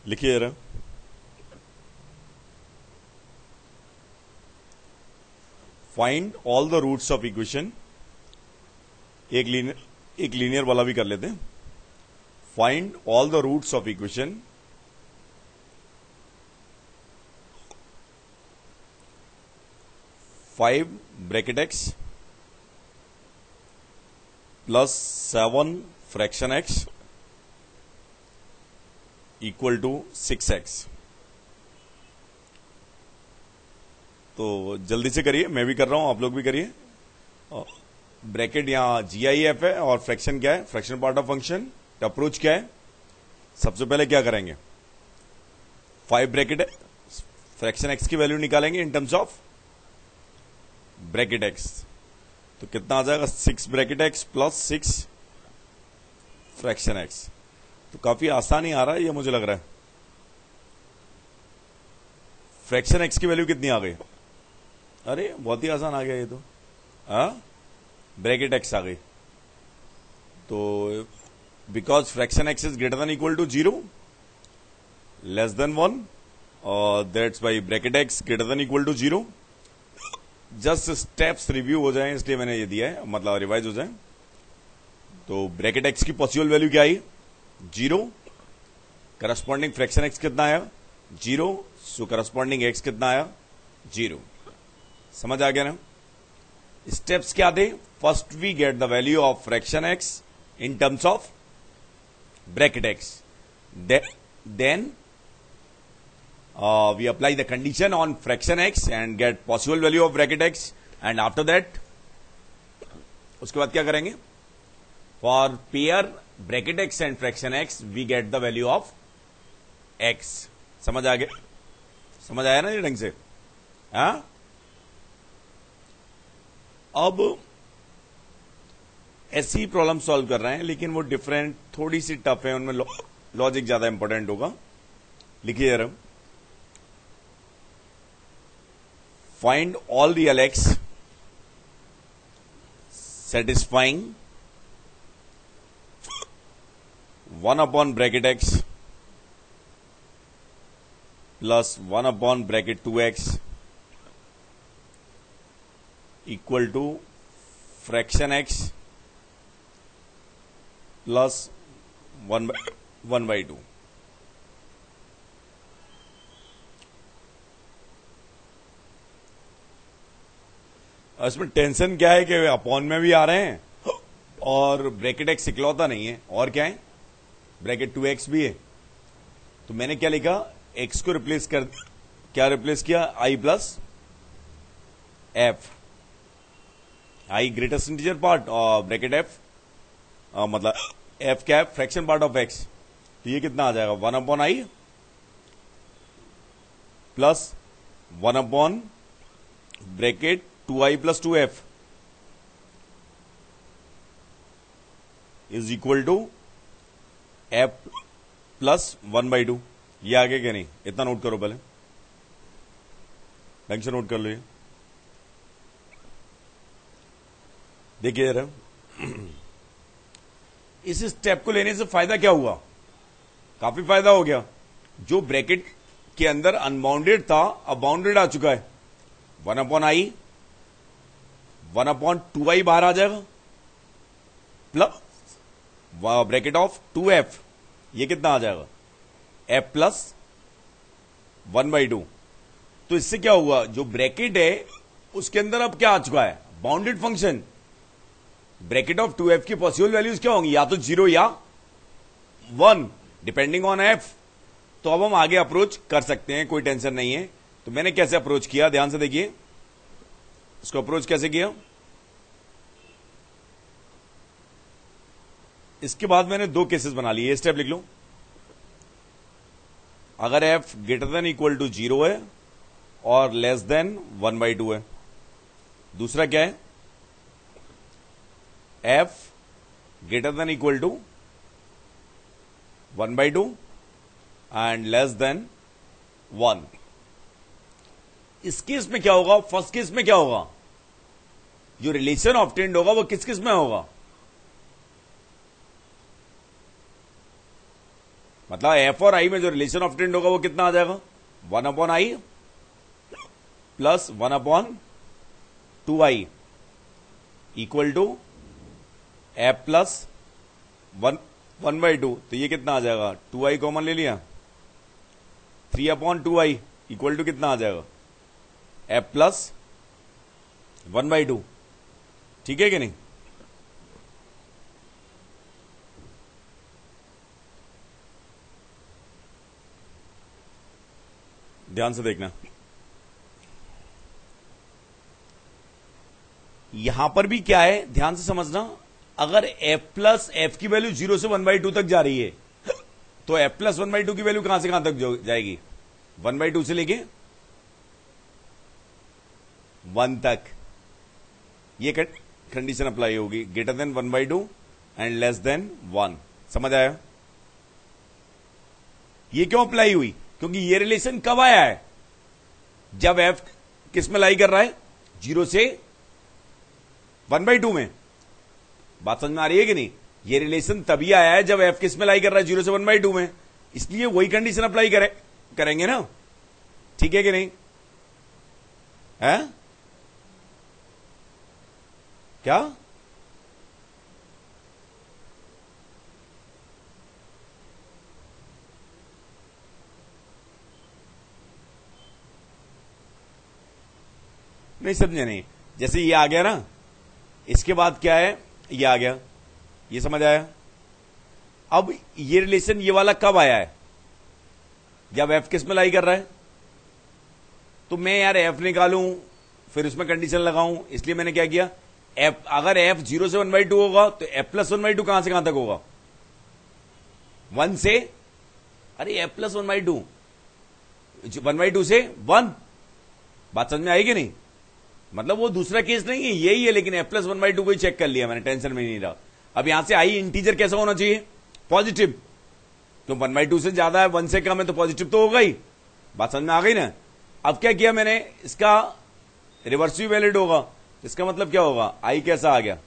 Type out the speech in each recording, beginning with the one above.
लिखिए जरा। Find all the roots of equation. एक लीनियर वाला भी कर लेते हैं। Find all the roots of equation five bracket x plus 7 fraction x equal to 6x। तो जल्दी से करिए, मैं भी कर रहा हूं, आप लोग भी करिए। ब्रैकेट यहां GIF है और फ्रैक्शन क्या है, fraction part of function. Approach क्या है, सबसे पहले क्या करेंगे, 5 ब्रैकेट है, फ्रैक्शन एक्स की वैल्यू निकालेंगे इन टर्म्स ऑफ ब्रैकेट एक्स। तो कितना आ जाएगा, 6 bracket x plus 6 fraction x. तो काफी आसान ही आ रहा है ये, मुझे लग रहा है। फ्रैक्शन एक्स की वैल्यू कितनी आ गई, अरे बहुत ही आसान आ गया ये तो। ब्रैकेट एक्स आ गई। तो because fraction x is greater than equal to 0 less than 1 और that's by bracket x greater than equal to 0। Just steps review हो जाए इसलिए मैंने ये दिया है, मतलब रिवाइज हो जाए। तो ब्रैकेट एक्स की पॉसिबल वैल्यू क्या आई, 0। करस्पॉन्डिंग फ्रैक्शन एक्स कितना आया, 0। सो करस्पॉन्डिंग एक्स कितना आया, 0। समझ आ गया ना। स्टेप्स क्या थे, first we get the value of fraction x in terms of bracket x, then we apply the condition on fraction x and get possible value of bracket x, and after that उसके बाद क्या करेंगे, for pair bracket x and fraction x we get the value of x। समझ आ गया, समझ आया ना ये ढंग से। अब ऐसी प्रॉब्लम सॉल्व कर रहे हैं, लेकिन वो डिफरेंट थोड़ी सी टफ है, उनमें लॉजिक ज्यादा इंपॉर्टेंट होगा। लिखिए जरा, find all the Lx satisfying 1 upon bracket x plus 1 upon bracket 2x equal to fraction x plus 1 by 2। इसमें टेंशन क्या है कि अपॉन में भी आ रहे हैं और ब्रैकेट एक्स इकलौता नहीं है, और क्या है, ब्रैकेट 2x भी है। तो मैंने क्या लिखा, x को रिप्लेस कर, क्या रिप्लेस किया, i plus f, i greatest integer part और ब्रैकेट f मतलब f क्या है, फ्रैक्शन पार्ट ऑफ x। तो ये कितना आ जाएगा, 1 upon i plus 1 upon bracket 2i plus 2f is equal to f plus 1 by 2। ये आगे क्या नहीं, इतना नोट करो पहले, ढंग से नोट कर लो ये। देखिए जरा, इस स्टेप को लेने से फायदा क्या हुआ, काफी फायदा हो गया। जो ब्रैकेट के अंदर अनबाउंडेड था अब बाउंडेड आ चुका है। 1 अपॉन आई 1 अपॉन 2i बाहर आ जाएगा प्लस ब्रैकेट ऑफ 2f, ये कितना आ जाएगा, f प्लस 1 बाई 2। तो इससे क्या हुआ, जो ब्रैकेट है उसके अंदर अब क्या आ चुका है, bounded function. Bracket of 2f की पॉसिबल वैल्यूज क्या होंगी, या तो 0 या 1 डिपेंडिंग ऑन f। तो अब हम आगे अप्रोच कर सकते हैं, कोई टेंशन नहीं है। तो मैंने कैसे अप्रोच किया, ध्यान से देखिए, इसको अप्रोच कैसे किया। इसके बाद मैंने 2 केसेस बना लिए, ये स्टेप लिख लो। अगर f greater than equal to 0 है और लेस देन 1 बाई 2 है। दूसरा क्या है, f greater than equal to 1 by 2 and less than 1। इस केस में क्या होगा, फर्स्ट केस में क्या होगा, जो रिलेशन ऑब्टेन्ड होगा वो किस किस में होगा, मतलब एफ और आई में जो रिलेशन ऑफ ट्रेंड होगा वो कितना आ जाएगा, 1/i plus 1/2i equal to f plus 1/2। तो ये कितना आ जाएगा, 2i कॉमन ले लिया, 3/2i इक्वल टू कितना आ जाएगा, एफ प्लस 1/2। ठीक है कि नहीं। ध्यान से देखना, यहां पर भी क्या है, ध्यान से समझना। अगर f प्लस एफ की वैल्यू 0 से 1/2 तक जा रही है तो f प्लस 1/2 की वैल्यू कहां से कहां तक जाएगी, 1/2 से लेके 1 तक। ये कंडीशन अप्लाई होगी, greater than 1/2 and less than 1। समझ आया। ये क्यों अप्लाई हुई, क्योंकि ये रिलेशन कब आया है, जब f किस में लाई कर रहा है, 0 से 1/2 में। बात समझ में आ रही है कि नहीं। ये रिलेशन तभी आया है जब f किस में लाई कर रहा है, 0 से 1/2 में, इसलिए वही कंडीशन अप्लाई करेंगे ना। ठीक है कि नहीं है, क्या नहीं समझे नहीं। जैसे ये आ गया ना, इसके बाद क्या है, ये आ गया, ये समझ आया। अब ये रिलेशन ये वाला कब आया है, जब एफ किस में लाई कर रहा है। तो मैं यार एफ निकालूं फिर उसमें कंडीशन लगाऊं, इसलिए मैंने क्या किया, एफ अगर एफ 0 से 1/2 होगा तो एफ प्लस 1/2 कहां से कहां तक होगा, 1 से, अरे एफ प्लस 1/2 1/2 से 1। बात समझ में आएगी नहीं। मतलब वो दूसरा केस नहीं है, यही है, लेकिन एफ प्लस 1/2 को ही चेक कर लिया मैंने, टेंशन में नहीं रहा। अब यहां से आई इंटीजर कैसा होना चाहिए, पॉजिटिव। तो 1/2 से ज्यादा है, 1 से कम है तो पॉजिटिव तो होगा ही। बात समझ में आ गई ना। अब क्या किया मैंने, इसका रिवर्स भी वैलिड होगा, तो इसका मतलब क्या होगा, आई कैसा आ गया,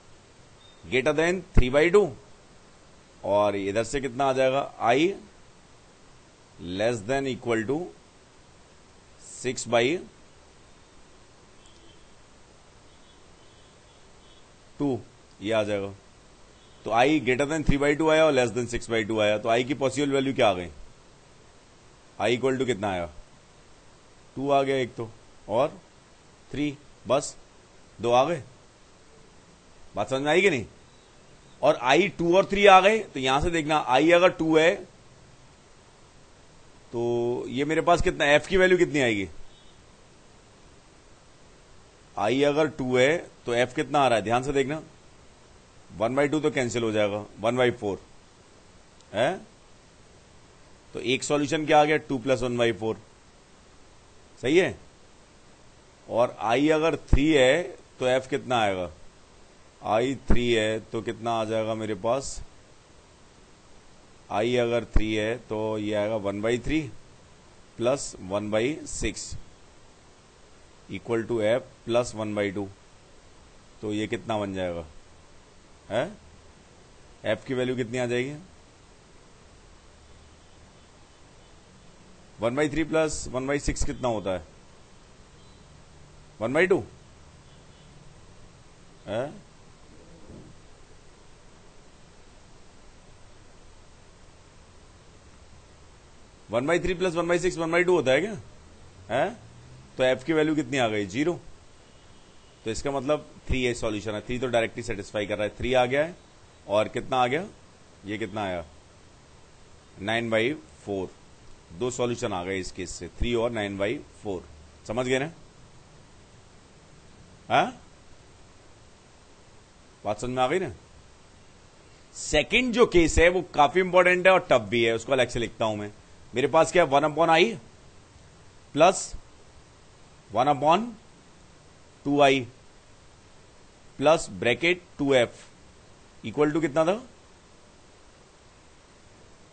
ग्रेटर देन 3/2, और इधर से कितना आ जाएगा, आई लेस देन इक्वल टू 6/2। ये आ जाएगा। तो आई ग्रेटर देन 3/2 आया और लेस देन 6/2 आया। तो आई की पॉसिबल वैल्यू क्या आ गई, आई इक्वल टू कितना आया, 2 आ गया एक तो, और 3, बस 2 आ गए। बात समझ में आई कि नहीं। और आई 2 और 3 आ गए, तो यहां से देखना, आई अगर 2 है तो ये मेरे पास कितना, एफ की वैल्यू कितनी आएगी, आई अगर 2 है तो एफ कितना आ रहा है, ध्यान से देखना, 1/2 तो कैंसिल हो जाएगा, 1/4 है। तो एक सॉल्यूशन क्या आ गया, 2 + 1/4, सही है। और आई अगर 3 है तो एफ कितना आएगा, आई 3 है तो कितना आ जाएगा मेरे पास, आई अगर 3 है तो ये आएगा 1/3 + 1/6 इक्वल टू एफ प्लस 1/2। तो ये कितना बन जाएगा, है एफ की वैल्यू कितनी आ जाएगी, 1/3 + 1/6 कितना होता है, 1/2 है। 1/3 + 1/6 1/2 होता है क्या, है। तो एफ की वैल्यू कितनी आ गई, 0। तो इसका मतलब 3 है सॉल्यूशन है, 3 तो डायरेक्टली सेटिस्फाई कर रहा है, 3 आ गया है। और कितना आ गया, ये कितना आया, 9/4। 2 सॉल्यूशन आ गए इस केस से, 3 और 9/4। समझ गए ना, हाँ बात समझ में आ गई ना। सेकंड जो केस है वो काफी इंपॉर्टेंट है और टफ भी है, उसको अलग से लिखता हूं मैं। मेरे पास क्या है, 1/i plus 1/2i plus bracket 2f equal to कितना था,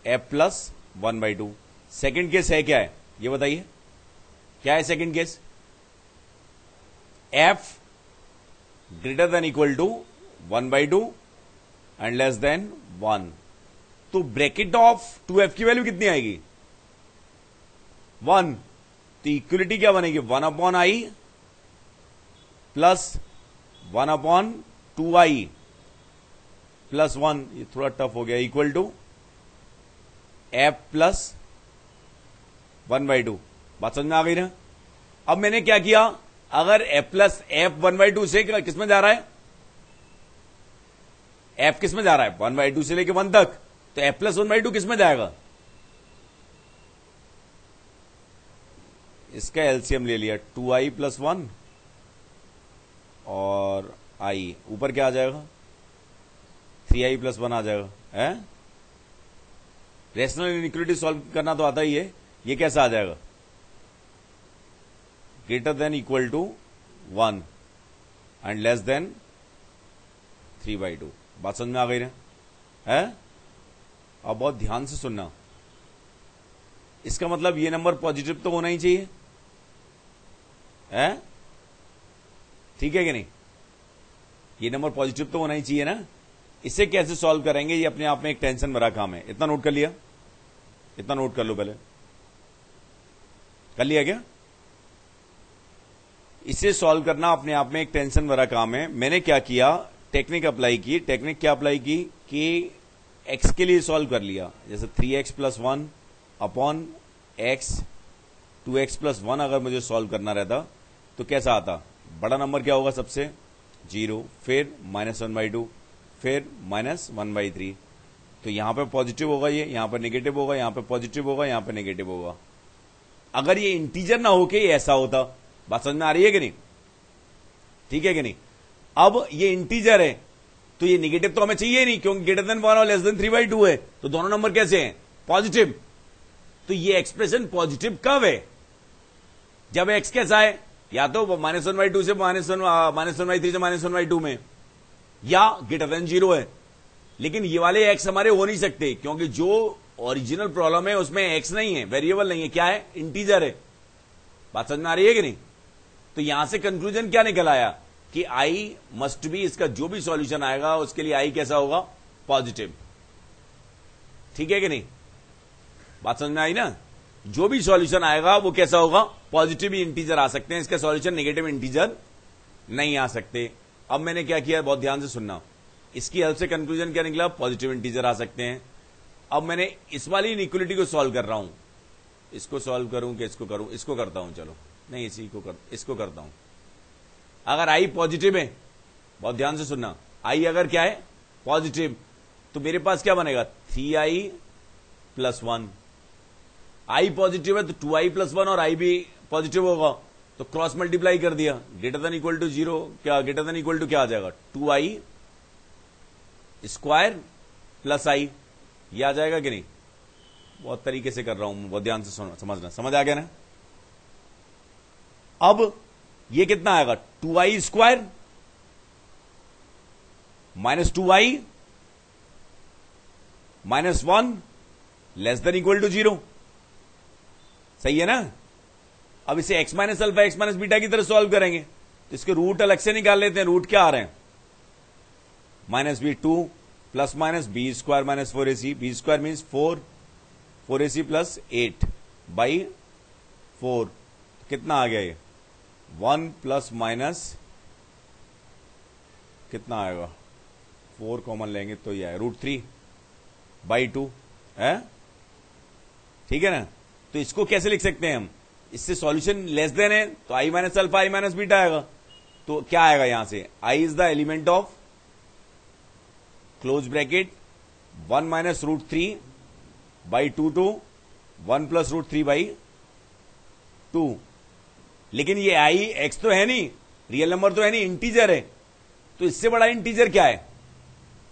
f प्लस 1/2। सेकेंड केस है क्या है, ये बताइए क्या है second case, f greater than equal to 1/2 and less than 1। तो ब्रैकेट ऑफ 2f की वैल्यू कितनी आएगी 1। तो इक्वलिटी क्या बनेगी 1/i प्लस 1/2i प्लस 1, ये थोड़ा टफ हो गया, इक्वल टू f प्लस 1/2। बात समझ में आ गई ना। अब मैंने क्या किया, अगर f प्लस f 1/2 से किसमें जा रहा है, f किसमें जा रहा है 1/2 से लेके 1 तक, तो f प्लस 1/2 किसमें जाएगा, इसका एलसीएम ले लिया 2i प्लस 1 और i, ऊपर क्या आ जाएगा 3i प्लस 1 आ जाएगा। है रेशनल इनइक्वालिटी सॉल्व करना तो आता ही है। ये कैसा आ जाएगा greater than equal to 1 and less than 3/2। बात समझ में आ गई ना। है अब बहुत ध्यान से सुनना, इसका मतलब ये नंबर पॉजिटिव तो होना ही चाहिए, है ठीक है कि नहीं, ये नंबर पॉजिटिव तो होना ही चाहिए ना। इसे कैसे सॉल्व करेंगे, ये अपने आप में एक टेंशन भरा काम है। इतना नोट कर लिया, इतना नोट कर लो, पहले कर लिया क्या। इसे सॉल्व करना अपने आप में एक टेंशन भरा काम है। मैंने क्या किया, टेक्निक अप्लाई की। टेक्निक क्या अप्लाई की कि x के लिए सॉल्व कर लिया, जैसे 3x plus 1 upon x 2x plus 1 अगर मुझे सॉल्व करना रहता तो कैसा आता, बड़ा नंबर क्या होगा सबसे 0, फिर -1/2, फिर -1/3। तो यहां पे पॉजिटिव होगा, ये यहां पर नेगेटिव होगा, यहां पे पॉजिटिव होगा, यहां पे नेगेटिव होगा। अगर ये इंटीजर ना होके ये ऐसा होता। बात समझ में आ रही है कि नहीं, ठीक है कि नहीं। अब ये इंटीजर है तो ये नेगेटिव तो हमें चाहिए नहीं, क्योंकि ग्रेटर देन 1 और लेस देन 3/2 है, तो दोनों नंबर कैसे हैं पॉजिटिव। तो ये एक्सप्रेशन पॉजिटिव कब है, जब एक्स कैसा है, या तो -1/2 से -1/3 से -1/2 में, या ग्रेटर देन 0 है। लेकिन ये वाले एक्स हमारे हो नहीं सकते, क्योंकि जो ओरिजिनल प्रॉब्लम है उसमें एक्स नहीं है, वेरिएबल नहीं है, क्या है इंटीजर है। बात समझ में आ रही है कि नहीं। तो यहां से कंक्लूजन क्या निकल आया कि आई मस्ट बी, इसका जो भी सॉल्यूशन आएगा उसके लिए आई कैसा होगा पॉजिटिव, ठीक है कि नहीं। बात समझ में आई ना, जो भी सॉल्यूशन आएगा वो कैसा होगा पॉजिटिव ही इंटीजर आ सकते हैं, इसका सॉल्यूशन नेगेटिव इंटीजर नहीं आ सकते। अब मैंने क्या किया, बहुत ध्यान से सुनना, इसकी हेल्प से कंक्लूजन क्या निकला, पॉजिटिव इंटीजर आ सकते हैं। अब मैंने इस वाली इनइक्वालिटी को सॉल्व कर रहा हूं, इसको सॉल्व करूं कि इसको करूं, इसको करता हूं, चलो नहीं इसको करता हूं। अगर आई पॉजिटिव है, बहुत ध्यान से सुनना, आई अगर क्या है पॉजिटिव, तो मेरे पास क्या बनेगा 3i प्लस 1। आई पॉजिटिव है तो 2i प्लस 1 और आई भी पॉजिटिव होगा, तो क्रॉस मल्टीप्लाई कर दिया, ग्रेटर देन इक्वल टू 0, क्या ग्रेटर देन इक्वल टू क्या आ जाएगा 2i स्क्वायर प्लस i, ये आ जाएगा कि नहीं। बहुत तरीके से कर रहा हूं, बहुत ध्यान से समझना, समझ आ गया ना। अब ये कितना आएगा 2i square -2i -1 less than equal to 0, सही है ना। अब इसे x minus alpha x minus beta की तरह सॉल्व करेंगे, तो इसके रूट अलग से निकाल लेते हैं। रूट क्या आ रहे हैं -b2 plus minus b square minus 4ac, b square means 4ac plus 8 by 4, कितना आ गया ये 1 प्लस माइनस कितना आएगा 4 कॉमन लेंगे तो ये है √3/2 है, ठीक है ना। तो इसको कैसे लिख सकते हैं हम, इससे सॉल्यूशन लेस देन है तो i minus alpha i minus beta आएगा। तो क्या आएगा यहां से, i is the element of close bracket 1 minus √3/2 to 1 प्लस √3/2। लेकिन ये i x तो है नहीं, रियल नंबर तो है नहीं, इंटीजर है। तो इससे बड़ा इंटीजर क्या है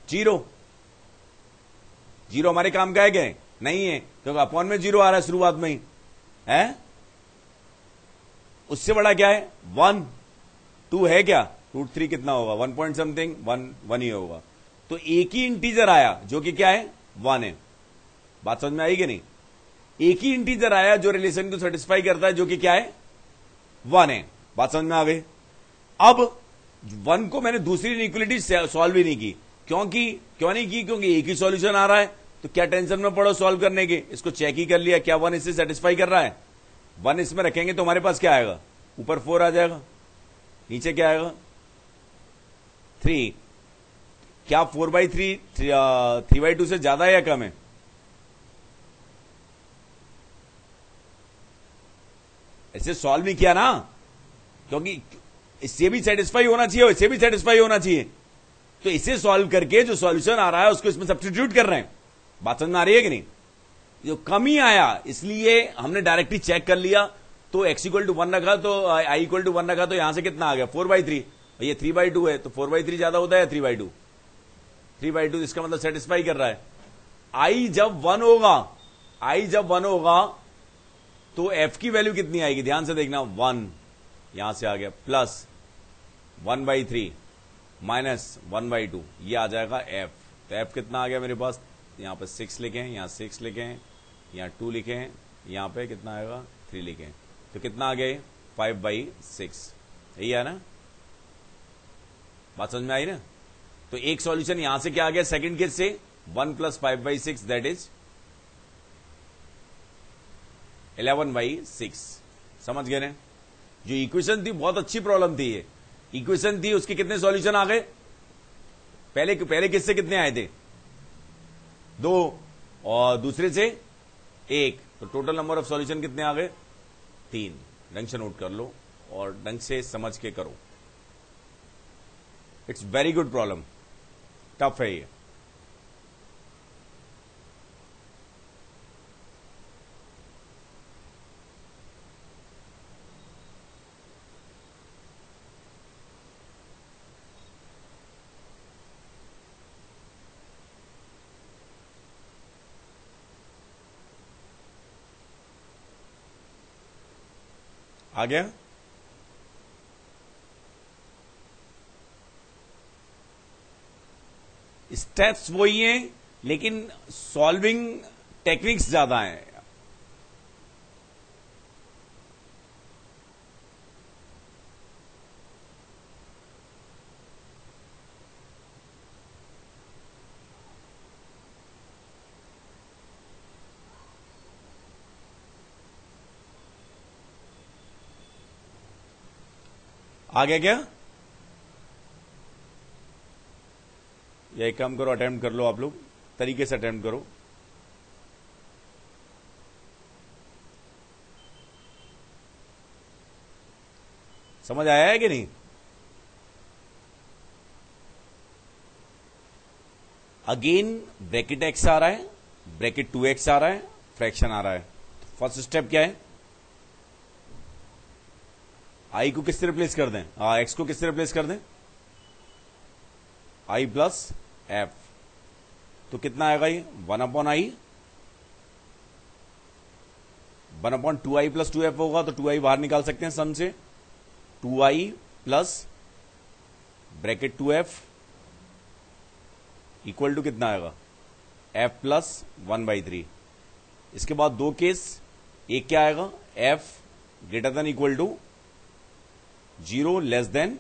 0। हमारे काम का है क्या, नहीं है, क्योंकि अपॉन में 0 आ रहा है शुरुआत में ही है। उससे बड़ा क्या है 1, 2 है क्या, √3 कितना होगा 1 पॉइंट समथिंग, 1 ही होगा। तो एक ही इंटीजर आया जो कि क्या है 1 है। बात समझ में आई कि नहीं, एक ही इंटीजर आया जो रिलेशन को सेटिस्फाई करता है जो कि क्या है 1 है। बात समझ में आ गई। अब 1 को मैंने दूसरी इनइक्वालिटी सॉल्व ही नहीं की, क्यों नहीं की, क्योंकि एक ही सॉल्यूशन आ रहा है, तो क्या टेंशन में पड़ो सॉल्व करने की, इसको चेक ही कर लिया क्या 1 इससे सेटिस्फाई कर रहा है। 1 इसमें रखेंगे तो हमारे पास क्या आएगा, ऊपर 4 आ जाएगा, नीचे क्या आएगा 3। क्या 4/3 3/2 से ज्यादा है या कम है? ऐसे सॉल्व नहीं किया ना, क्योंकि इससे भी सेटिस्फाई होना चाहिए और इससे भी सेटिस्फाई होना चाहिए। तो इसे सॉल्व करके जो सॉल्यूशन आ रहा है उसको इसमें सब्स्टिट्यूट कर रहे हैं। बात समझ में आ रही है कि नहीं? जो कम ही आया इसलिए हमने डायरेक्टली चेक कर लिया। तो x = 1 रखा तो i = 1 रखा तो यहां से कितना आ गया 4/3। ये 3/2 है तो 4/3 ज्यादा होता है या 3/2? 3/2, इसका मतलब सेटिस्फाई कर रहा है। i जब 1 होगा तो f की वैल्यू कितनी आएगी, ध्यान से देखना, 1 यहां से आ गया, प्लस 1/3 माइनस 1/2, ये आ जाएगा f। तो f कितना आ गया मेरे पास, यहां पे 6 लिखें, यहां 6 लिखें, यहां 2 लिखें, यहां पे कितना आएगा 3 लिखें, तो कितना आ गया 5/6। यही है ना, बात समझ में आई ना? तो एक सॉल्यूशन यहां से क्या आ गया सेकंड केस से, 1 + 5/6 दैट इज 11/6। समझ गए ना? जो इक्वेशन थी बहुत अच्छी प्रॉब्लम थी, ये इक्वेशन थी, उसके कितने सॉल्यूशन आ गए, पहले किससे कितने आए थे 2 और दूसरे से 1, तो टोटल नंबर ऑफ सॉल्यूशन कितने आ गए 3। ढंग से नोट कर लो और ढंग से समझ के करो। It's very good problem, tough है ये। आ गया? स्टेप्स वही हैं लेकिन सॉल्विंग टेक्निक्स ज्यादा हैं। आ गया क्या? या एक काम करो, अटेम्प्ट कर लो, आप लोग तरीके से अटेम्प्ट करो। समझ आया है कि नहीं? अगेन ब्रैकेट x आ रहा है, ब्रैकेट 2x आ रहा है, फ्रैक्शन आ रहा है। तो फर्स्ट स्टेप क्या है, i को किससे रिप्लेस कर दें, x को किससे रिप्लेस कर दें, i + f। तो कितना आएगा ये 1/i, 1/2i + 2f होगा, तो 2i बाहर निकाल सकते हैं सम से, 2i plus bracket 2f equal to कितना आएगा f + 1/3। इसके बाद दो केस, एक क्या आएगा f > = 0 लेस देन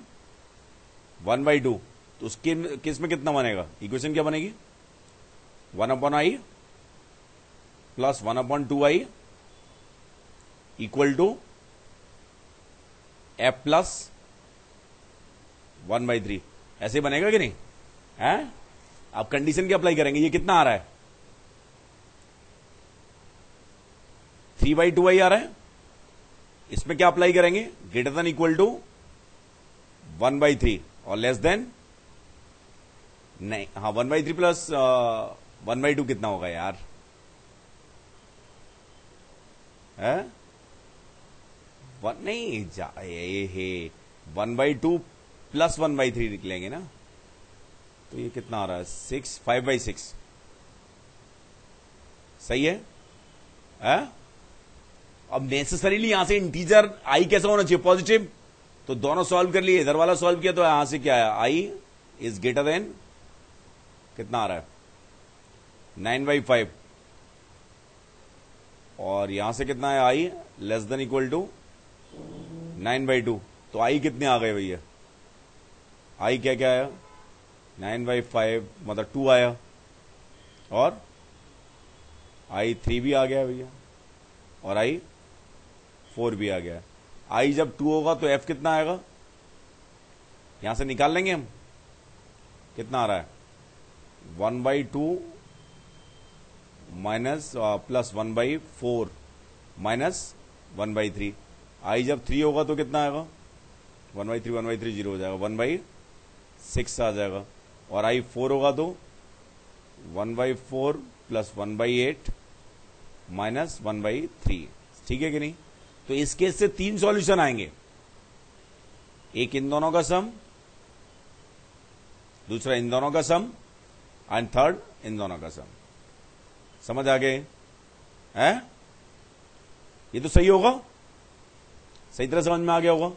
1/2। तो उसके केस में कितना बनेगा, इक्वेशन क्या बनेगी 1/i plus 1/2i equal to f + 1/3। ऐसे बनेगा कि नहीं है? आप कंडीशन क्या अप्लाई करेंगे, ये कितना आ रहा है 3/2i आ रहा है, इसमें क्या अप्लाई करेंगे > 1/3 और लेस देन नहीं, हाँ 1/3 प्लस 1/2 कितना होगा यार, है नहीं जा ये 1/2 प्लस 1/3 निकलेंगे ना, तो ये कितना आ रहा है 5/6। सही है? अब नेसेसरीली यहां से इंटीजर i कैसा होना चाहिए, पॉजिटिव। तो दोनों सॉल्व कर लिए, इधर वाला सॉल्व किया तो यहां से क्या आया, i > कितना आ रहा है 9/5 और यहां से कितना है i <= 9/2। तो i कितने आ गए भैया, i क्या क्या आया 9/5 मतलब 2 आया और आई 3 भी आ गया भैया और आई 4 भी आ गया। आई जब 2 होगा तो एफ कितना आएगा, यहां से निकाल लेंगे हम, कितना आ रहा है 1/2 माइनस प्लस 1/4 माइनस 1/3। आई जब 3 होगा तो कितना आएगा 1/3 0 हो जाएगा, 1/6 आ जाएगा। और आई 4 होगा तो 1/4 प्लस 1/8 माइनस 1/3। ठीक है कि नहीं। तो इस केस से 3 सॉल्यूशन आएंगे, एक इन दोनों का सम, दूसरा इन दोनों का सम एंड थर्ड इन दोनों का सम। समझ आ गए हैं? ये तो सही होगा, सही तरह समझ में आ गया होगा।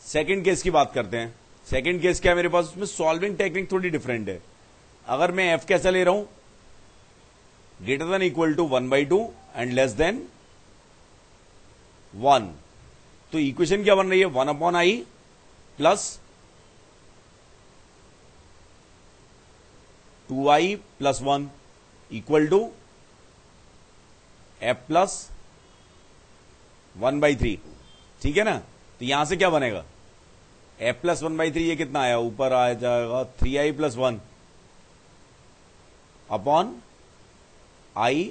सेकंड केस की बात करते हैं। सेकंड केस क्या है मेरे पास, उसमें सॉल्विंग टेक्निक थोड़ी डिफरेंट है। अगर मैं एफ कैसा ले रहा हूं, greater than equal to 1/2 and less than 1, तो इक्वेशन क्या बन रही है 1/i plus 2i plus 1 equal to f plus 1/3। ठीक है ना। तो यहां से क्या बनेगा एफ प्लस 1/3, ये कितना आया, ऊपर आ जाएगा 3i plus 1 upon i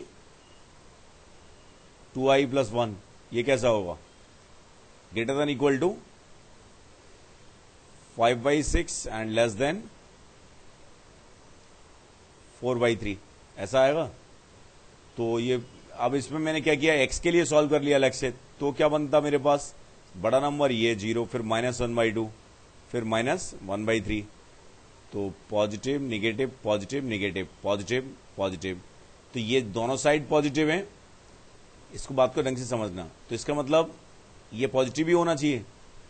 2i plus 1। ये कैसा होगा, greater than equal to 5/6 and less than 4/3, ऐसा आएगा। तो ये अब इसमें मैंने क्या किया, x के लिए सॉल्व कर लिया अलग से। तो क्या बनता मेरे पास, बड़ा नंबर ये 0, फिर -1/2, फिर -1/3। तो positive negative positive negative positive positive, तो ये दोनों साइड पॉजिटिव हैं। इसको बात को ढंग से समझना। तो इसका मतलब ये पॉजिटिव ही होना चाहिए।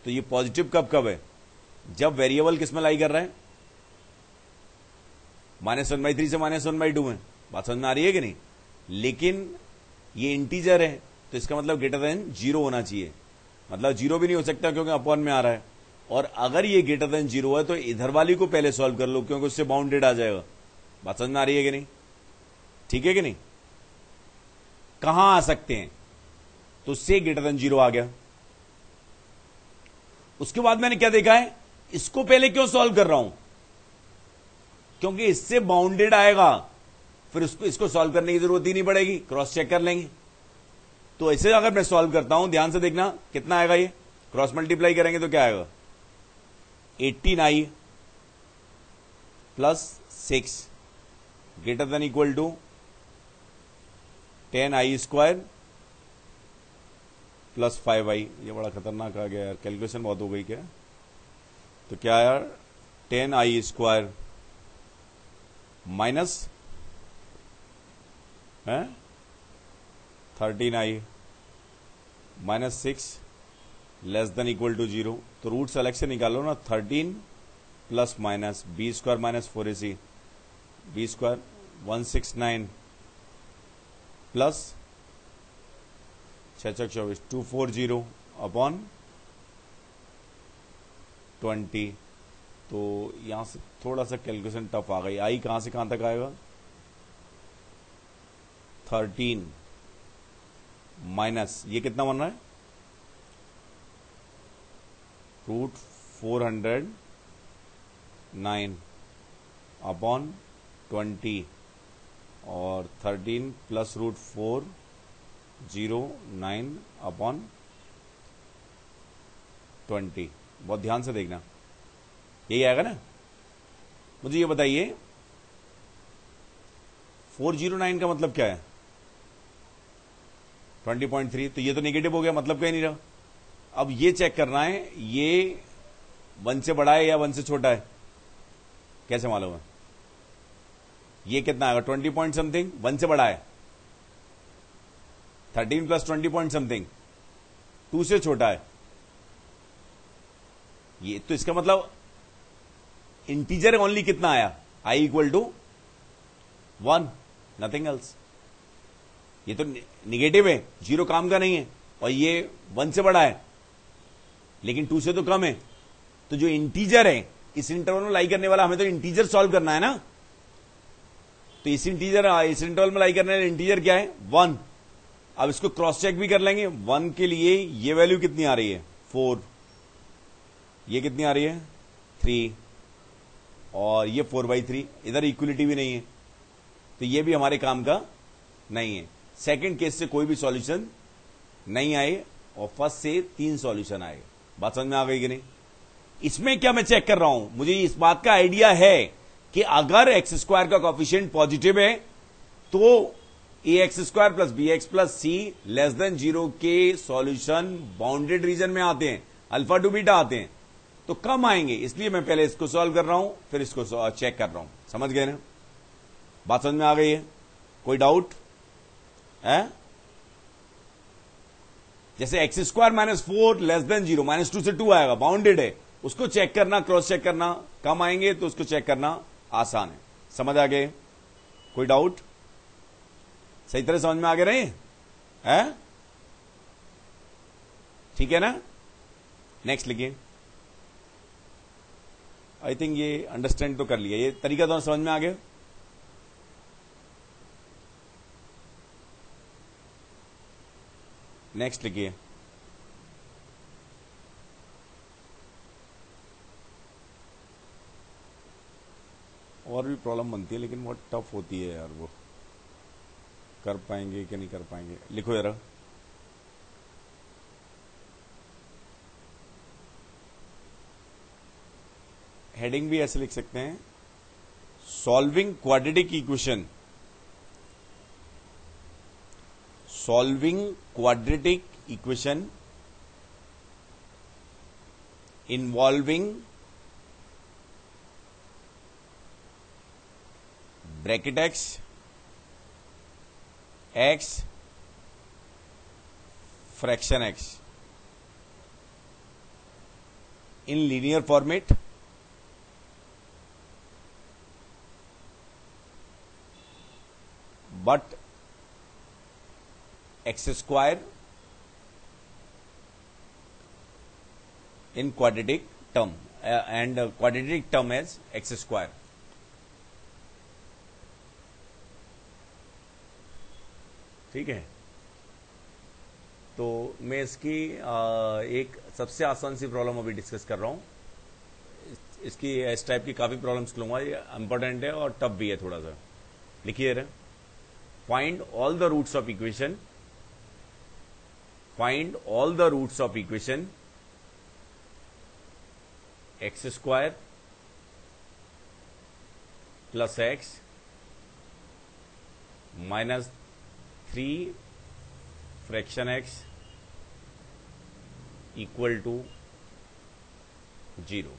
तो ये पॉजिटिव कब कब है, जब वेरिएबल किस में लाई कर रहा है, -1/3 से -1/2 में। बात समझ में आ रही है कि नहीं। लेकिन ये इंटीजर है, तो इसका मतलब ग्रेटर देन 0 होना चाहिए। मतलब 0 भी नहीं हो सकता क्योंकि अपॉन में आ रहा है। और अगर ये ग्रेटर देन 0 है तो इधर वाली को पहले सॉल्व कर लो, क्योंकि उससे बाउंडेड आ जाएगा। बात समझ में आ रही है कि नहीं, ठीक है कि नहीं। कहां आ सकते हैं, तो उससे ग्रेटर देन 0 आ गया। उसके बाद मैंने क्या देखा है, इसको पहले क्यों सॉल्व कर रहा हूं, क्योंकि इससे बाउंडेड आएगा, फिर इसको सॉल्व करने की जरूरत ही नहीं पड़ेगी, क्रॉस चेक कर लेंगे। तो ऐसे अगर मैं सॉल्व करता हूं, ध्यान से देखना कितना आएगा, ये क्रॉस मल्टीप्लाई करेंगे तो क्या आएगा 18i plus 6 greater than equal to 10i² plus 5i। ये बड़ा खतरनाक आ गया यार, कैलकुलेशन बहुत हो गई क्या। तो क्या यार 10i² minus 13i minus 6 less than equal to 0। तो रूट अलग से निकालो ना, 13 plus minus b² minus 4ac b² 169 plus 6×6 = 240 upon 20। तो यहां से थोड़ा सा कैलकुलेशन टफ आ गई। आई कहां से कहां तक आएगा, 13 माइनस ये कितना बन रहा है, √409 अपॉन 20 और 13 प्लस √409 अपॉन 20। बहुत ध्यान से देखना, यही आएगा ना। मुझे ये बताइए 409 का मतलब क्या है, 20.3। तो ये तो नेगेटिव हो गया, मतलब कहीं नहीं रहा। अब ये चेक करना है ये 1 से बड़ा है या 1 से छोटा है, कैसे मालूम है। ये कितना आएगा 20 पॉइंट समथिंग, 1 से बड़ा है। 13 प्लस 20 पॉइंट समथिंग 2 से छोटा है। ये तो इसका मतलब इंटीजर ओनली कितना आया, i equal to 1, nothing else. ये तो निगेटिव है, 0 काम का नहीं है, और ये 1 से बड़ा है लेकिन 2 से तो कम है। तो जो इंटीजर है इस इंटरवल में लाई करने वाला, हमें तो इंटीजर सॉल्व करना है ना। तो तो इस इंटीजर इस इंटरवल में लाई करने वाला इंटीजर क्या है 1। अब इसको क्रॉस चेक भी कर लेंगे। 1 के लिए ये वैल्यू कितनी आ रही है 4, ये कितनी आ रही है 3, और ये 4/3। इधर इक्वलिटी भी नहीं है, तो ये भी हमारे काम का नहीं है। सेकंड केस से कोई भी सॉल्यूशन नहीं आए और फर्स्ट से 3 सॉल्यूशन आए। बात समझ में आ गई कि नहीं? इसमें क्या मैं चेक कर रहा हूं, मुझे इस बात का आइडिया है कि अगर एक्स स्क्वायर का कोएफिशिएंट पॉजिटिव है तो ax² प्लस bx प्लस सी लेस देन 0 के सॉल्यूशन बाउंडेड रीजन में आते हैं, अल्फा टू बीटा आते हैं, तो कम आएंगे। इसलिए मैं पहले इसको सॉल्व कर रहा हूं, फिर इसको चेक कर रहा हूं। समझ गए ना? बात समझ में आ गई है? कोई डाउट है? जैसे x² माइनस 4 लेस देन 0, -2 से 2 आएगा, बाउंडेड है, उसको चेक करना, क्रॉस चेक करना, कम आएंगे तो उसको चेक करना आसान है। समझ आ गए? कोई डाउट? सही तरह समझ में आ गए रहे हैं? ठीक है ना? नेक्स्ट लिखिए। आई थिंक ये अंडरस्टैंड तो कर लिया, ये तरीका तो समझ में आ गया। नेक्स्ट लिखिए। और भी प्रॉब्लम बनती है लेकिन बहुत टफ होती है यार, वो कर पाएंगे कि नहीं कर पाएंगे। लिखो यार, हेडिंग भी ऐसे लिख सकते हैं, solving quadratic equation, solving quadratic equation involving bracket x fraction x in linear format but x² in quadratic term and quadratic term as x²। ठीक है, तो मैं इसकी एक सबसे आसान सी प्रॉब्लम अभी डिस्कस कर रहा हूं। इसकी इस टाइप की काफी प्रॉब्लम्स लूंगा, ये इंपॉर्टेंट है और टफ भी है थोड़ा सा। लिखिए, find all the roots of equation, find all the roots of equation x² plus x minus 3 fraction x equal to 0।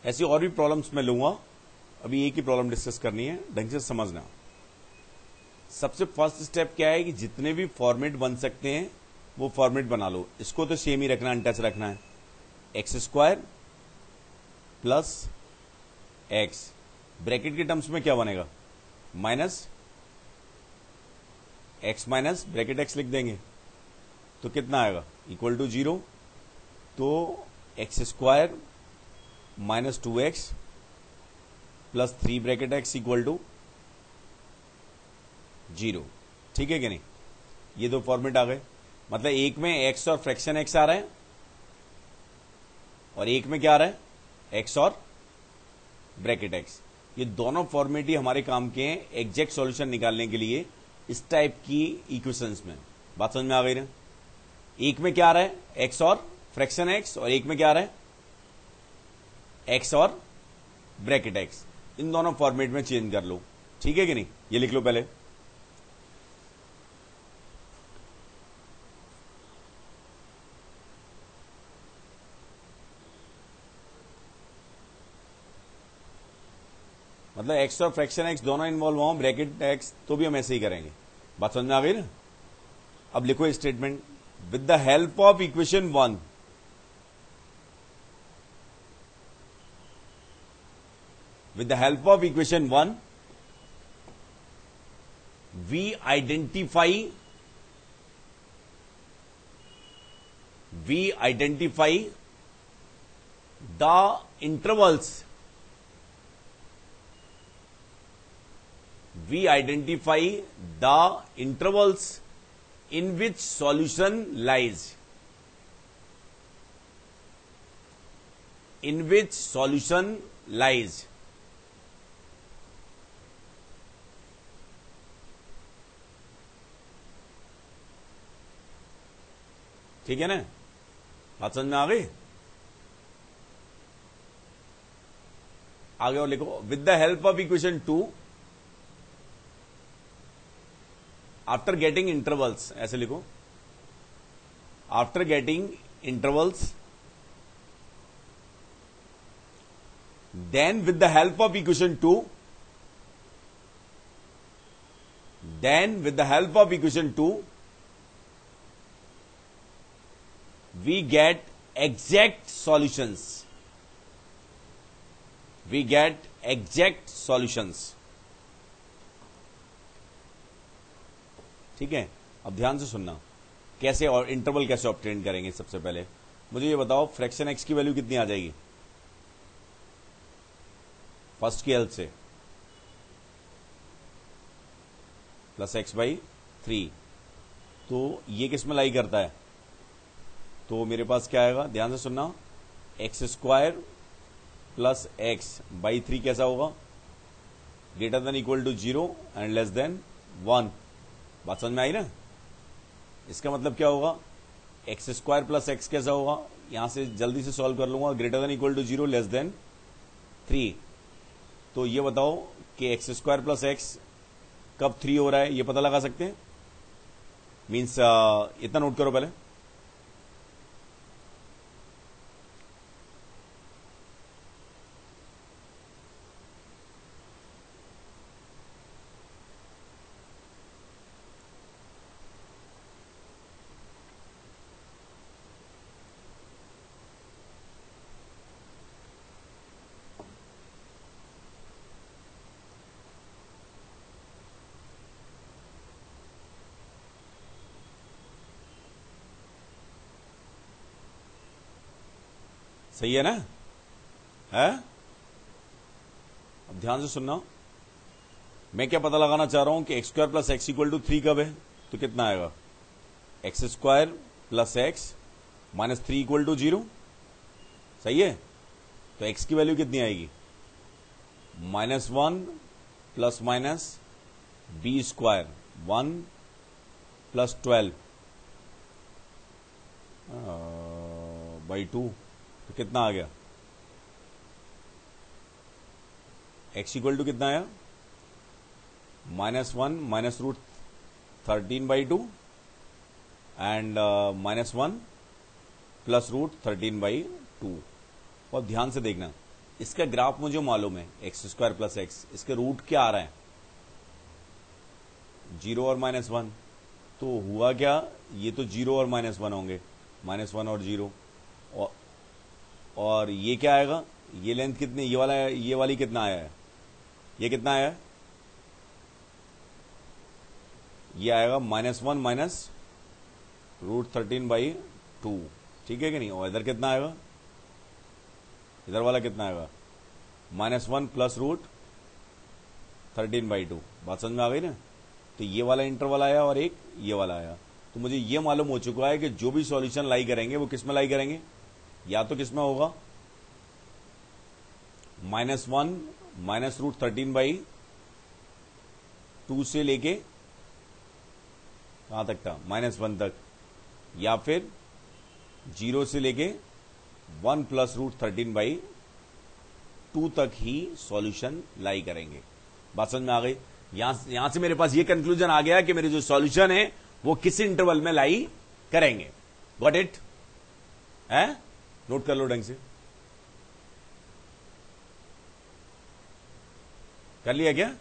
ऐसी और भी प्रॉब्लम्स मैं लूंगा, अभी एक ही प्रॉब्लम डिस्कस करनी है, ढंग से समझना। सबसे फर्स्ट स्टेप क्या है कि जितने भी फॉर्मेट बन सकते हैं वो फॉर्मेट बना लो। इसको तो सेम ही रखना, अनटच रखना है। x² प्लस x ब्रैकेट के टर्म्स में क्या बनेगा, minus x minus bracket x लिख देंगे तो कितना आएगा, इक्वल टू 0। तो x² minus 2x plus 3 bracket x equal to 0। ठीक है कि नहीं? ये दो फॉर्मेट आ गए, मतलब एक में x और फ्रैक्शन x आ रहा है और एक में क्या आ रहा है, x और ब्रैकेट x। ये दोनों फॉर्मेट ही हमारे काम के हैं एग्जैक्ट सॉल्यूशन निकालने के लिए इस टाइप की इक्वेशंस में। बात समझ में आ गई ना? एक में क्या आ रहा है, x और फ्रैक्शन x, और एक में क्या आ रहा है, x और ब्रैकेट x। इन दोनों फॉर्मेट में चेंज कर लो। ठीक है कि नहीं? ये लिख लो पहले। मतलब x और फ्रैक्शन x दोनों इन्वॉल्व हो, ब्रैकेट x तो भी हम ऐसे ही करेंगे। बात समझ में आ गई ना? अब लिखो statement, with the help of equation 1, with the help of equation 1 we identify the intervals, we identify the intervals in which solution lies. In which solution lies. ठीक है ना, बात समझ में आ गई? आगे और लिखो, with the help of equation 2 after getting intervals, ऐसे लिखो, after getting intervals, then with the help of equation 2, then with the help of equation 2 we get exact solutions. We get exact solutions. ठीक है, अब ध्यान से सुनना, कैसे और इंटरवल कैसे ऑब्टेन करेंगे। सबसे पहले मुझे ये बताओ, फ्रैक्शन एक्स की वैल्यू कितनी आ जाएगी फर्स्ट की हेल्प से? Plus x by 3। तो ये किस में लाई करता है? तो मेरे पास क्या आएगा, ध्यान से सुनना, x square plus x by 3 कैसा होगा? Greater than equal to 0 and less than 1। बात समझ में आई ना? इसका मतलब क्या होगा, एक्स स्क्वायर प्लस एक्स कैसा होगा? यहां से जल्दी से सॉल्व कर लूंगा, greater than equal to 0 less than 3। तो ये बताओ कि एक्स स्क्वायर प्लस एक्स कब 3 हो रहा है, ये पता लगा सकते हैं? मीन्स इतना नोट करो पहले, सही है ना? है? अब ध्यान से सुनना, मैं क्या पता लगाना चाह रहा हूं कि x square plus x equal to 3 कब है? तो कितना आएगा, x square plus x minus 3 equal to 0। सही है? तो एक्स की वैल्यू कितनी आएगी, -1 plus minus b square 1 plus 12 by 2। तो कितना आ गया, एक्स इक्वल टू कितना आया, -1 minus root 13 by 2 and -1 plus root 13 by 2। और ध्यान से देखना, इसका ग्राफ मुझे मालूम है, एक्स स्क्वायर प्लस एक्स, इसके रूट क्या आ रहा है, 0 और -1। तो हुआ क्या, ये तो 0 और -1 होंगे, -1 और 0। और ये क्या आएगा, ये लेंथ कितनी, ये वाला, ये वाली कितना आया है, ये कितना आया है, ये आएगा -1 माइनस रूट 13 बाई 2। ठीक है कि नहीं? और इधर कितना आएगा, इधर वाला कितना आएगा, -1 प्लस रूट 13 बाई 2। बात समझ में आ गई ना? तो ये वाला इंटरवल आया और एक ये वाला आया। तो मुझे ये मालूम हो चुका है कि जो भी सॉल्यूशन लाई करेंगे वो किस में लाई करेंगे, या तो किसमें होगा, -1 माइनस रूट 13 बाई 2 से लेके कहां तक था, -1 तक, या फिर 0 से लेके 1 प्लस रूट 13 बाई 2 तक ही सॉल्यूशन लाई करेंगे। बात समझ में आ गई? यहां से मेरे पास ये कंक्लूजन आ गया कि मेरे जो सॉल्यूशन है वो किस इंटरवल में लाई करेंगे। Got it? है? नोट कर लो ढंग से। कर लिया क्या?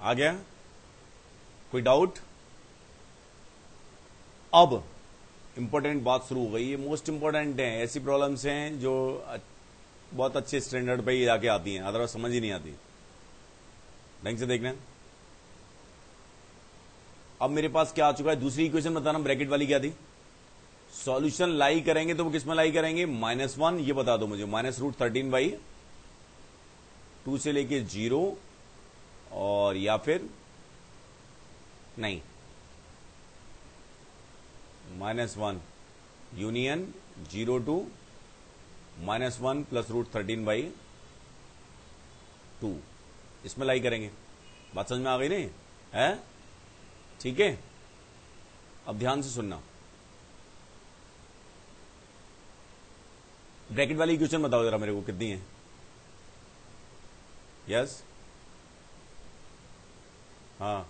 आ गया? कोई डाउट? अब इंपॉर्टेंट बात शुरू हो गई, ये मोस्ट इंपॉर्टेंट है, ऐसी प्रॉब्लम्स हैं जो बहुत अच्छे स्टैंडर्ड पे ही जाके आती हैं, अदरवाइज समझ ही नहीं आती। ढंग से देखना। अब मेरे पास क्या आ चुका है, दूसरी इक्वेशन बताना, ब्रैकेट वाली क्या थी, सॉल्यूशन लाई करेंगे तो वो किस में लाई करेंगे, -1, ये बता दो मुझे, -√13/2 से लेके 0 और या फिर नहीं -1 यूनियन 0 to -1 + √13/2, इसमें लाई करेंगे। बात समझ में आ गई नहीं है? ठीक है, अब ध्यान से सुनना। ब्रैकेट वाली इक्वेशन बताओ जरा मेरे को, कितनी है? यस, हाँ,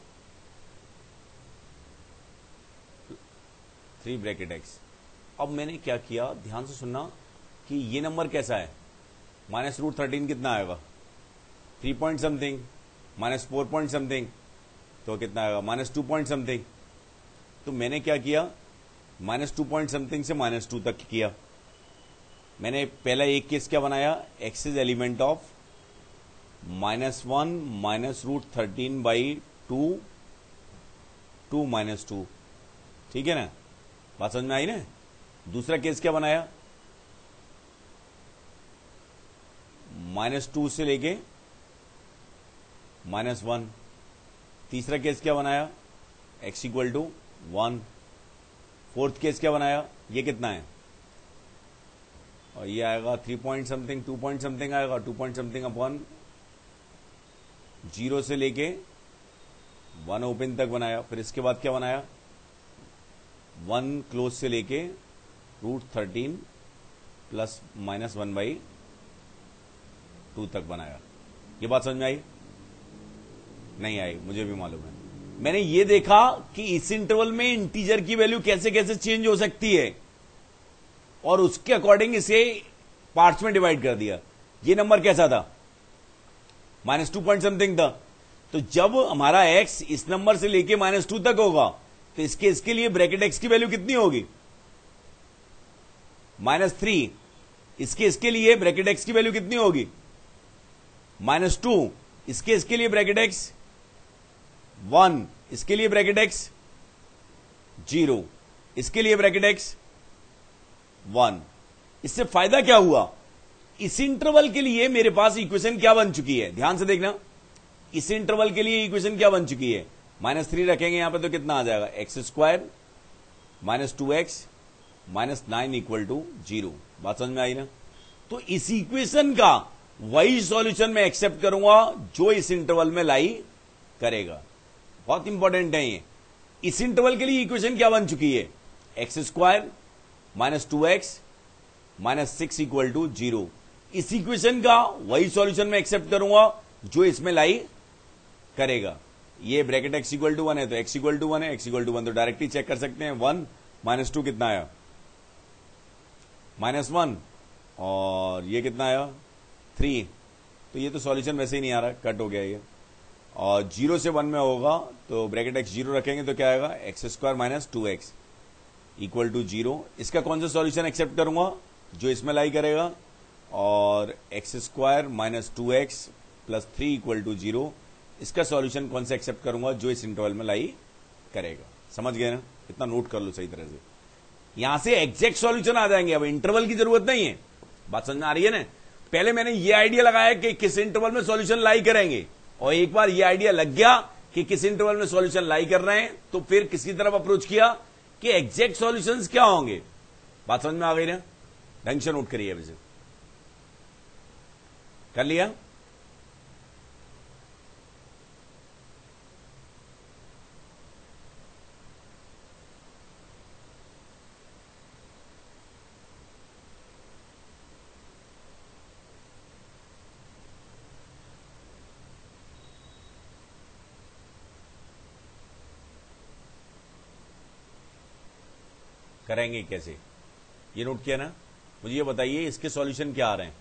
3 ब्रैकेट x। अब मैंने क्या किया, ध्यान से सुनना कि ये नंबर कैसा है, -√13 कितना आएगा, 3 पॉइंट समथिंग, -4 पॉइंट समथिंग, तो कितना आएगा, -2 पॉइंट समथिंग। तो मैंने क्या किया, -2 पॉइंट समथिंग से -2 तक किया। मैंने पहला एक केस क्या बनाया, x इज एलिमेंट ऑफ -1 -√13/2 2 -2, ठीक है ना, बात समझ में आई ना। दूसरा केस क्या बनाया, -2 से लेके -1। तीसरा केस क्या बनाया, x = 1। फोर्थ केस क्या बनाया, ये कितना है, और ये आएगा 3 पॉइंट समथिंग, 2 पॉइंट समथिंग आएगा, 2 पॉइंट समथिंग अपॉन 0 से लेके 1 ओपन तक बनाया। फिर इसके बाद क्या बनाया, 1 क्लोज से लेके √13 + -1/2 तक बनाया। ये बात समझ में आई? नहीं आई, मुझे भी मालूम है। मैंने ये देखा कि इस इंटरवल में इंटीजर की वैल्यू कैसे कैसे चेंज हो सकती है और उसके अकॉर्डिंग इसे पार्ट्स में डिवाइड कर दिया। ये नंबर कैसा था, -2 पॉइंट समथिंग था। तो जब हमारा x इस नंबर से लेके -2 तक होगा तो इसके लिए ब्रैकेट x की वैल्यू कितनी होगी, -3। इसके लिए ब्रैकेट x की वैल्यू कितनी होगी, -2। इसके लिए ब्रैकेट x 1। इसके लिए ब्रैकेट x 0। इसके लिए ब्रैकेट x 1। इससे फायदा क्या हुआ, इस इंटरवल के लिए मेरे पास इक्वेशन क्या बन चुकी है, ध्यान से देखना। इस इंटरवल के लिए इक्वेशन क्या बन चुकी है, -3 रखेंगे यहां पे तो कितना आ जाएगा, x² -2x -9 = 0। बात समझ में आई ना। तो इस इक्वेशन का वही सॉल्यूशन मैं एक्सेप्ट करूंगा जो इस इंटरवल में लाई करेगा। बहुत इंपॉर्टेंट है ये। इस इंटरवल के लिए इक्वेशन क्या बन चुकी है, x² -2x -6 = 0। इस इक्वेशन का वही सॉल्यूशन मैं एक्सेप्ट करूंगा जो इसमें लाई करेगा। ये ब्रैकेट x = 1 है तो x = 1 है, x = 1 तो डायरेक्टली चेक कर सकते हैं। 1 -2 कितना आया, -1, और ये कितना आया, 3। तो ये तो सॉल्यूशन वैसे ही नहीं आ रहा, कट हो गया ये। और 0 से 1 में होगा तो ब्रैकेट x 0 रखेंगे तो क्या आएगा, x² -2x = 0। इसका कौन सा सॉल्यूशन एक्सेप्ट करूंगा, जो इसमें लाई करेगा। और x² -2x + 3 = 0। इसका सॉल्यूशन कौन सा एक्सेप्ट करूंगा, जो इस इंटरवल में लाई करेगा। समझ गए ना, इतना नोट कर लो सही तरह से। यहां से एग्जैक्ट सॉल्यूशन आ जाएंगे, अब इंटरवल की जरूरत नहीं है। बात समझ में आ रही है ना। पहले मैंने ये आइडिया लगाया कि किस इंटरवल में सॉल्यूशन लाई करेंगे, और एक बार ये आइडिया लग गया कि किस इंटरवल में सॉल्यूशन लाई कर रहे हैं तो फिर किसकी तरफ अप्रोच किया कि एग्जैक्ट सॉल्यूशंस क्या होंगे। बात समझ में आ गई ना, ढंग से नोट करिए। वैसे कर लिया, करेंगे कैसे, ये नोट किया ना। मुझे ये बताइए इसके सॉल्यूशन क्या आ रहे हैं,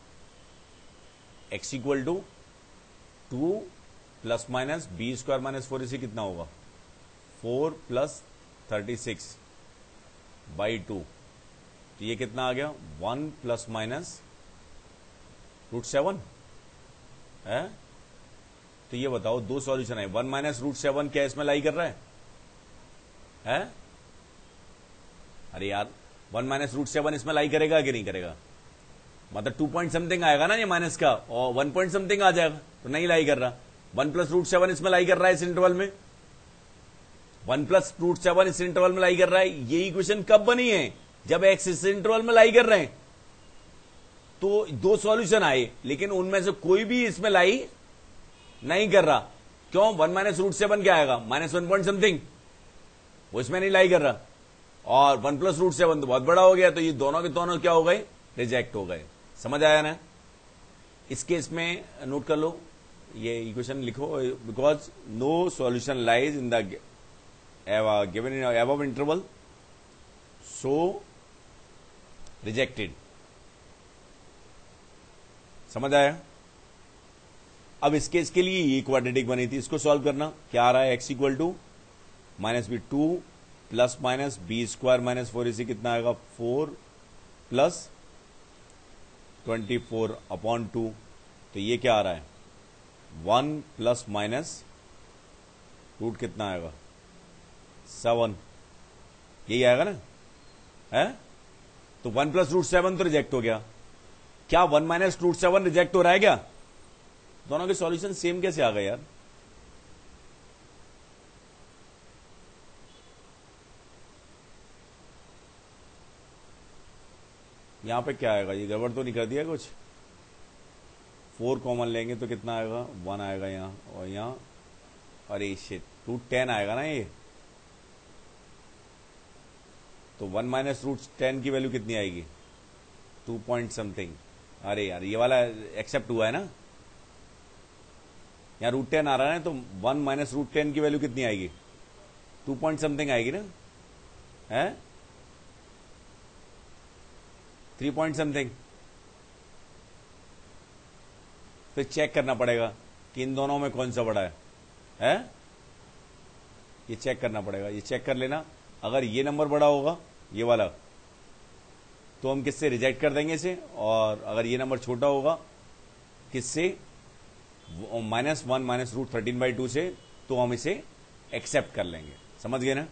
x = 2 ± b² - 4 इसे कितना होगा, 4 + 36 बाई 2, तो ये कितना आ गया 1 प्लस माइनस √7 है। तो ये बताओ दो सॉल्यूशन है, 1 माइनस √7 क्या इसमें लाई कर रहा है? अरे यार 1 माइनस √7 इसमें लाई करेगा कि नहीं करेगा? मतलब 2 पॉइंट समथिंग आएगा ना ये माइनस का, और 1 पॉइंट समथिंग आ जाएगा, तो नहीं लाई कर रहा। 1 प्लस √7 इसमें लाई कर रहा है इस इंटरवल में, 1 प्लस √7 इस इंटरवल में लाई कर रहा है। ये इक्वेशन कब बनी है? जब एक्स इस इंटरवल में लाई कर रहे हैं। तो दो सॉल्यूशन आए, लेकिन उनमें से कोई भी इसमें लाई नहीं कर रहा। क्यों? 1 माइनस √7 क्या आएगा? -1 पॉइंट समथिंग, वो इसमें नहीं लाई कर रहा। और 1 प्लस √7 तो बहुत बड़ा हो गया, तो ये दोनों के दोनों क्या हो गए? रिजेक्ट हो गए। समझ आया ना? इस केस में नोट कर लो, ये इक्वेशन लिखो, because no solution lies in the given in above interval, so rejected. समझ आया? अब इस केस के लिए ये क्वाड्रेटिक बनी थी, इसको सॉल्व करना। क्या आ रहा है? x equal to -b 2 plus minus b square minus 4, इसी कितना आएगा 4 प्लस 24 अपॉन 2। तो ये क्या आ रहा है 1 प्लस माइनस रूट कितना आएगा 7, यही आएगा ना? है तो 1 प्लस √7 तो रिजेक्ट हो गया। क्या 1 माइनस √7 रिजेक्ट हो रहा है क्या? दोनों के सॉल्यूशन सेम कैसे आ गए यार? यहां पे क्या आएगा? ये गड़बड़ तो नहीं कर दिया कुछ? 4 कॉमन लेंगे तो कितना आएगा 1 आएगा यहां, और यहां अरे शिट √10 आएगा ना ये। तो 1 माइनस √10 की वैल्यू कितनी आएगी 2 पॉइंट समथिंग। अरे यार ये वाला एक्सेप्ट हुआ है ना, यहां √10 आ रहा है, तो 1 माइनस √10 की वैल्यू कितनी आएगी 2 पॉइंट समथिंग आएगी ना? है 3 पॉइंट समथिंग। फिर चेक करना पड़ेगा कि इन दोनों में कौन सा बड़ा है? ये चेक करना पड़ेगा, ये चेक कर लेना। अगर ये नंबर बड़ा होगा ये वाला, तो हम किससे रिजेक्ट कर देंगे इसे, और अगर ये नंबर छोटा होगा किससे -1 माइनस √13/2 से, तो हम इसे एक्सेप्ट कर लेंगे। समझ गए ना?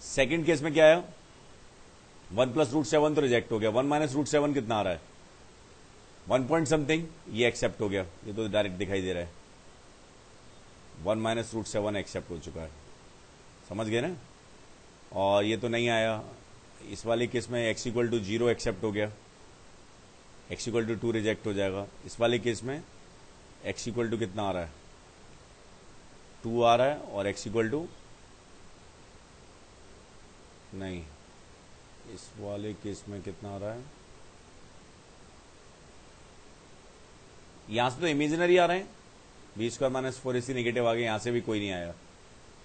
सेकंड केस में क्या आया 1 प्लस √7 तो रिजेक्ट हो गया, 1 माइनस √7 कितना आ रहा है 1 पॉइंट समथिंग, ये एक्सेप्ट हो गया, ये तो डायरेक्ट दिखाई दे रहा है 1 माइनस √7 एक्सेप्ट हो चुका है। समझ गए ना? और ये तो नहीं आया इस वाले केस में, x इक्वल टू 0 एक्सेप्ट हो गया, x इक्वल टू 2 रिजेक्ट हो जाएगा। इस वाले केस में x इक्वल टू कितना आ रहा है 2 आ रहा है, और x इक्वल टू नहीं, इस वाले केस में कितना आ रहा है, यहां से तो इमेजिनरी आ रहे हैं, b square minus 4ac negative आ गया, यहां से भी कोई नहीं आया।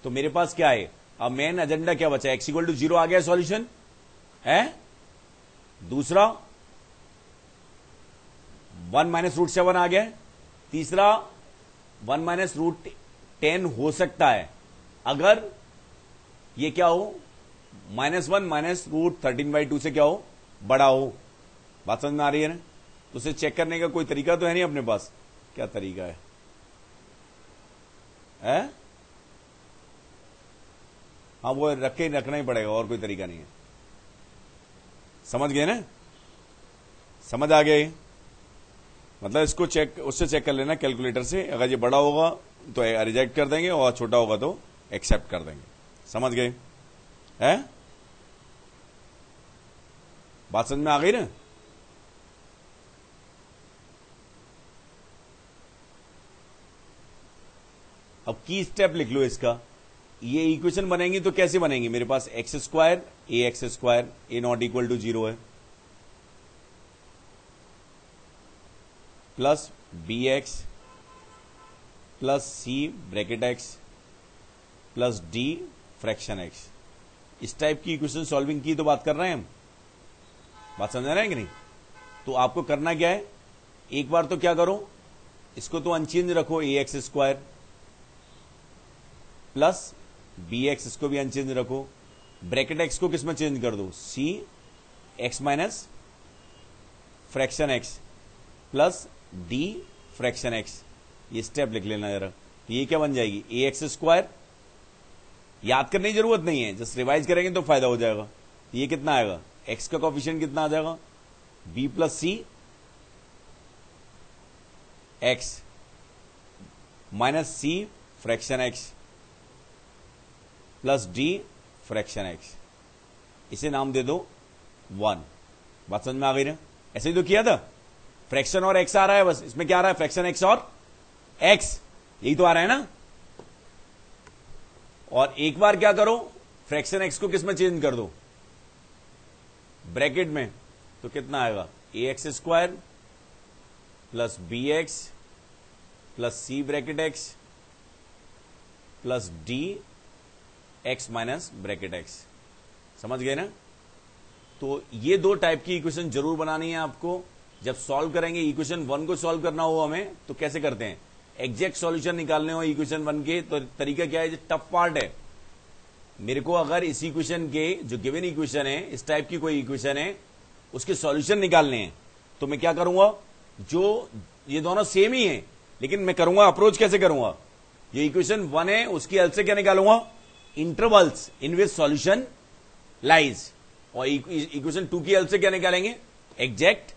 तो मेरे पास क्या है अब? मेन एजेंडा क्या बचा? x इक्वल टू 0 आ गया सॉल्यूशन है। दूसरा 1 माइनस √7 आ गया। तीसरा 1 माइनस √10 हो सकता है अगर ये क्या हो -1 माइनस √13/2 से क्या हो बड़ा हो। बात समझ में आ रही है ना? तो उसे चेक करने का कोई तरीका तो है नहीं अपने पास। क्या तरीका है? हाँ वो रखना ही पड़ेगा, और कोई तरीका नहीं है। समझ गए ना? समझ आ गए? मतलब इसको चेक उससे चेक कर लेना कैलकुलेटर से, अगर ये बड़ा होगा तो रिजेक्ट कर देंगे, और छोटा होगा तो एक्सेप्ट कर देंगे। समझ गए? बात समझ में आ गई ना? अब की स्टेप लिख लो इसका। ये इक्वेशन बनेंगी तो कैसे बनेंगी? मेरे पास x² ax² a not equal to 0 है, plus bx plus c bracket x plus d fraction x। इस टाइप की इक्वेशन सॉल्विंग की तो बात कर रहे हैं हम। बात समझ रहे हैं कि नहीं? तो आपको करना क्या है, एक बार तो क्या करो, इसको तो अनचेंज रखो ax² प्लस bx, इसको भी अनचेंज रखो, ब्रैकेट एक्स को किस में चेंज कर दो, c x minus fraction x plus d fraction x. ये स्टेप लिख लेना जरा। ये क्या बन जाएगी, ए एक्स स्क्वायर। याद करने की जरूरत नहीं है, जस्ट रिवाइज करेंगे तो फायदा हो जाएगा। ये कितना आएगा, एक्स का कोफिशिएंट कितना आ जाएगा, b plus c x minus c fraction x plus d fraction x. इसे नाम दे दो 1। बात समझ में आ गई ना? ऐसे ही तो किया था, फ्रैक्शन और एक्स आ रहा है, बस इसमें क्या आ रहा है, फ्रैक्शन एक्स और एक्स, यही तो आ रहा है ना। और एक बार क्या करो, फ्रैक्शन एक्स को किस में चेंज कर दो, ब्रैकेट में, तो कितना आएगा, a x square plus b x plus c bracket x plus d x minus bracket x. समझ गए ना? तो ये दो टाइप की इक्वेशन जरूर बनानी है आपको। जब सॉल्व करेंगे, इक्वेशन 1 को सॉल्व करना हो हमें, तो कैसे करते हैं, एग्जैक्ट सॉल्यूशन निकालने हो इक्वेशन 1 के, तो तरीका क्या है, टफ पार्ट है। मेरे को अगर इस इक्वेशन के, जो गिवन इक्वेशन है, इस टाइप की कोई इक्वेशन है, उसके सॉल्यूशन निकालने हैं, तो मैं क्या करूंगा, जो ये दोनों सेम ही है, लेकिन मैं करूंगा अप्रोच कैसे करूंगा, ये इक्वेशन 1 है, उसकी हेल्प से क्या निकालूंगा, इंटरवल्स इन विच सॉल्यूशन लाइज, और इक्वेशन 2 की हेल्प से क्या निकालेंगे, एग्जैक्ट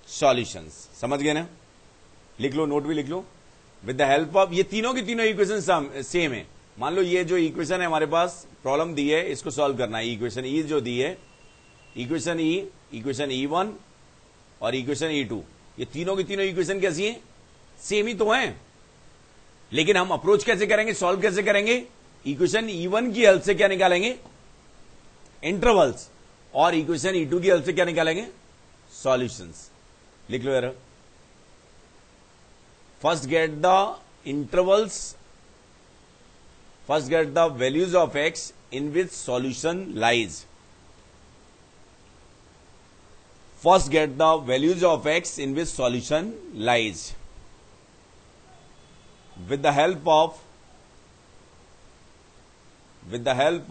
सॉल्यूशंस। समझ गए ना? लिख लो, नोट भी लिख लो। विद द हेल्प ऑफ, ये तीनों की तीनों इक्वेशन सेम है। मान लो ये जो इक्वेशन है हमारे पास, प्रॉब्लम दी है, इसको सॉल्व करना है। इक्वेशन ई जो दी है, इक्वेशन E1 और इक्वेशन E2, ये तीनों की तीनों इक्वेशन कैसी है, सेम ही तो हैं, लेकिन हम अप्रोच कैसे करेंगे, सॉल्व कैसे करेंगे, इक्वेशन E1 की हेल्प से क्या निकालेंगे, इंटरवल्स, और इक्वेशन E2 की हेल्प से क्या निकालेंगे, सॉल्यूशंस। लिख लो यार, first get the intervals, first get the values of x in which solution lies, first get the values of x in which solution lies, with the help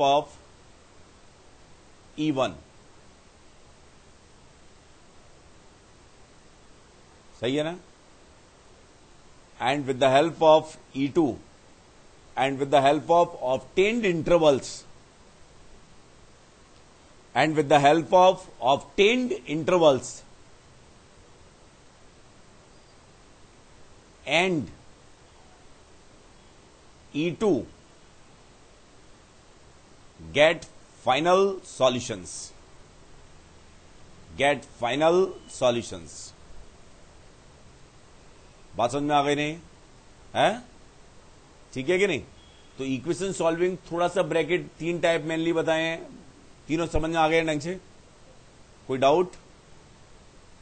of E1। सही है ना? and with the help of E2 and with the help of obtained intervals, and with the help of obtained intervals and E2 get final solutions, get final solutions। बात समझ में आ गई नहीं है? ठीक है कि नहीं? तो इक्वेशन सॉल्विंग, थोड़ा सा ब्रैकेट, 3 टाइप मेनली बताए हैं, तीनों समझ में आ गए ढंग से? कोई डाउट?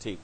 ठीक।